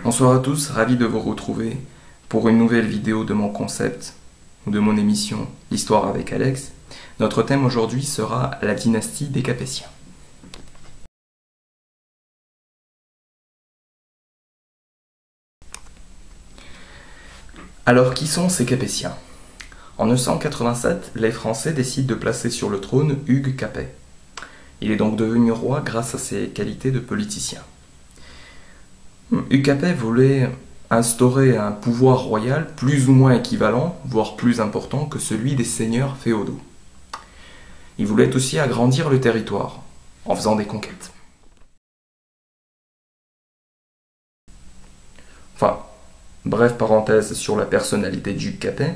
Bonsoir à tous, ravi de vous retrouver pour une nouvelle vidéo de mon concept ou de mon émission L'Histoire avec Alex. Notre thème aujourd'hui sera la dynastie des Capétiens. Alors qui sont ces Capétiens? En 987, les Français décident de placer sur le trône Hugues Capet. Il est donc devenu roi grâce à ses qualités de politicien. Hugues Capet voulait instaurer un pouvoir royal plus ou moins équivalent, voire plus important que celui des seigneurs féodaux. Il voulait aussi agrandir le territoire, en faisant des conquêtes. Enfin, bref parenthèse sur la personnalité d'Hugues Capet,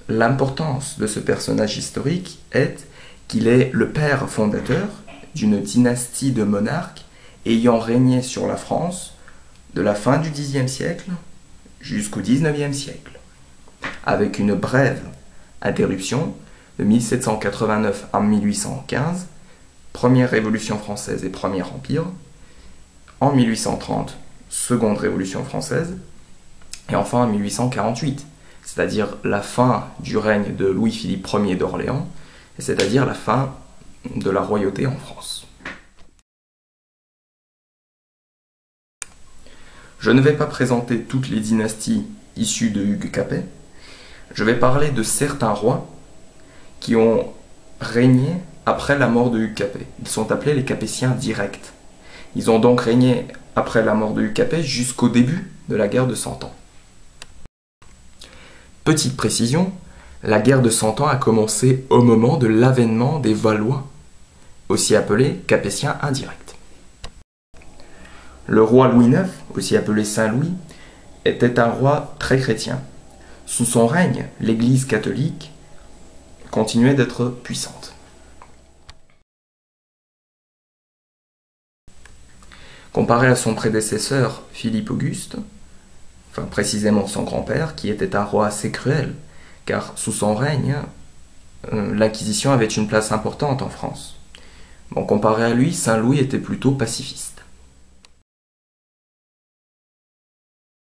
l'importance de ce personnage historique est qu'il est le père fondateur d'une dynastie de monarques ayant régné sur la France de la fin du Xe siècle jusqu'au XIXe siècle, avec une brève interruption de 1789 à 1815, première Révolution française et Premier Empire, en 1830, seconde Révolution française, et enfin en 1848, c'est-à-dire la fin du règne de Louis-Philippe Ier d'Orléans, et c'est-à-dire la fin de la royauté en France. Je ne vais pas présenter toutes les dynasties issues de Hugues Capet, je vais parler de certains rois qui ont régné après la mort de Hugues Capet. Ils sont appelés les Capétiens directs. Ils ont donc régné après la mort de Hugues Capet jusqu'au début de la guerre de Cent Ans. Petite précision, la guerre de Cent Ans a commencé au moment de l'avènement des Valois, aussi appelés Capétiens indirects. Le roi Louis IX, aussi appelé Saint Louis, était un roi très chrétien. Sous son règne, l'Église catholique continuait d'être puissante. Comparé à son prédécesseur Philippe Auguste, enfin précisément son grand-père, qui était un roi assez cruel, car sous son règne, l'Inquisition avait une place importante en France. Bon, comparé à lui, Saint Louis était plutôt pacifiste.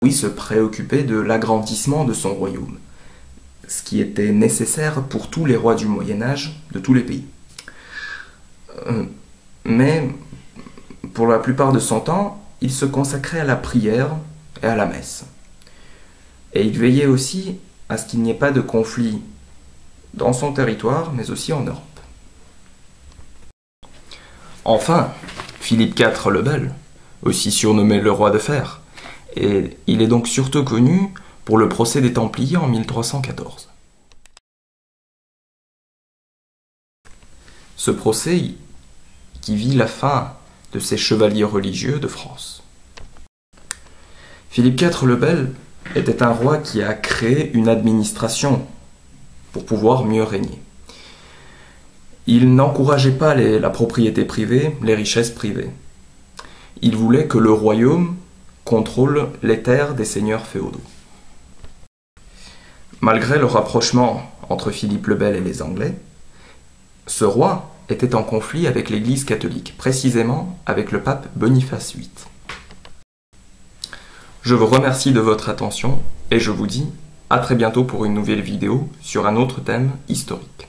Louis se préoccupait de l'agrandissement de son royaume, ce qui était nécessaire pour tous les rois du Moyen-Âge de tous les pays. Mais pour la plupart de son temps, il se consacrait à la prière et à la messe. Et il veillait aussi à ce qu'il n'y ait pas de conflit dans son territoire, mais aussi en Europe. Enfin, Philippe IV le Bel, aussi surnommé le roi de fer, et il est donc surtout connu pour le procès des Templiers en 1314. Ce procès qui vit la fin de ces chevaliers religieux de France. Philippe IV le Bel était un roi qui a créé une administration pour pouvoir mieux régner. Il n'encourageait pas la propriété privée, les richesses privées. Il voulait que le royaume contrôle les terres des seigneurs féodaux. Malgré le rapprochement entre Philippe le Bel et les Anglais, ce roi était en conflit avec l'Église catholique, précisément avec le pape Boniface VIII. Je vous remercie de votre attention et je vous dis à très bientôt pour une nouvelle vidéo sur un autre thème historique.